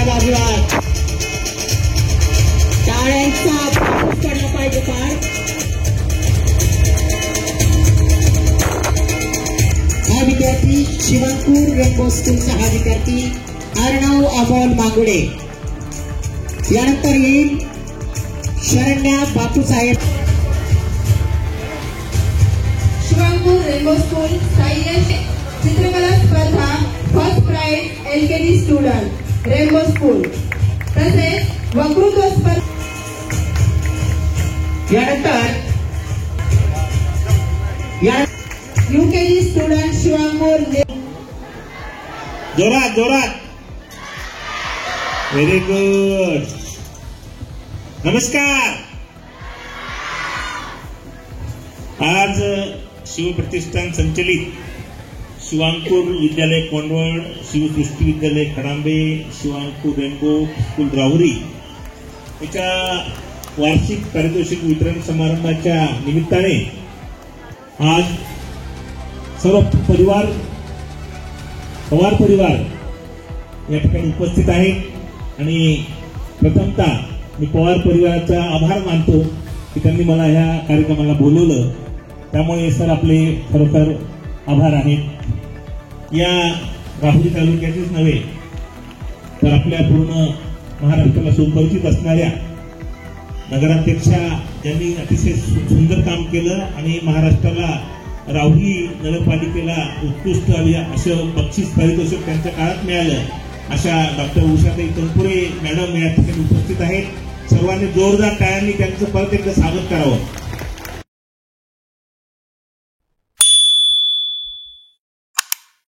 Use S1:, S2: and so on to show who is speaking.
S1: त्या बाजूला टाळ्यांचा पाऊस पडला पाहिजे फार. हा विद्यार्थी शिवांपूर रेनबो स्कूलचा हा विद्यार्थी अर्णव अमोल मांगुडे. यानंतर येईल Sharanya Bapusaheb.
S2: Shivanpur rainbow school science चित्रकला स्पर्धा first prize LKG student rainbow school. तसेच वक्तृत्व स्पर्धा.
S1: यानंतर
S2: UKG स्टुडंट शिवांपूर.
S3: जोरात जोरात. Very good. नमस्कार. आज शिवप्रतिष्ठान संचलित शिवांपूर विद्यालय कोंडवळ, शिवसृष्टी विद्यालय खडांबे, शिवांपूर रेनबो स्कूल राहुरी याच्या वार्षिक पारितोषिक वितरण समारंभाच्या निमित्ताने आज सर्व परिवार पवार परिवार या ठिकाणी उपस्थित आहे. आणि प्रथमतः मी पवार परिवाराचा आभार मानतो की त्यांनी मला ह्या कार्यक्रमाला बोलवलं. त्यामुळे सर आपले खरोखर आभार आहेत. या राहुरी तालुक्याचेच नव्हे तर आपल्या पूर्ण महाराष्ट्राला सुपरिचित असणाऱ्या नगराध्यक्षा ज्यांनी अतिशय सुंदर काम केलं आणि महाराष्ट्राला राहुरी नगरपालिकेला उत्कृष्ट असं बक्षीस पारितोषिक त्यांच्या काळात मिळालं अशा डॉक्टर उषाताई तनपुरे मॅडम या ठिकाणी उपस्थित आहेत. सर्वांनी जोरदार टाळ्यांनी त्यांचं परत एकदा स्वागत करावं.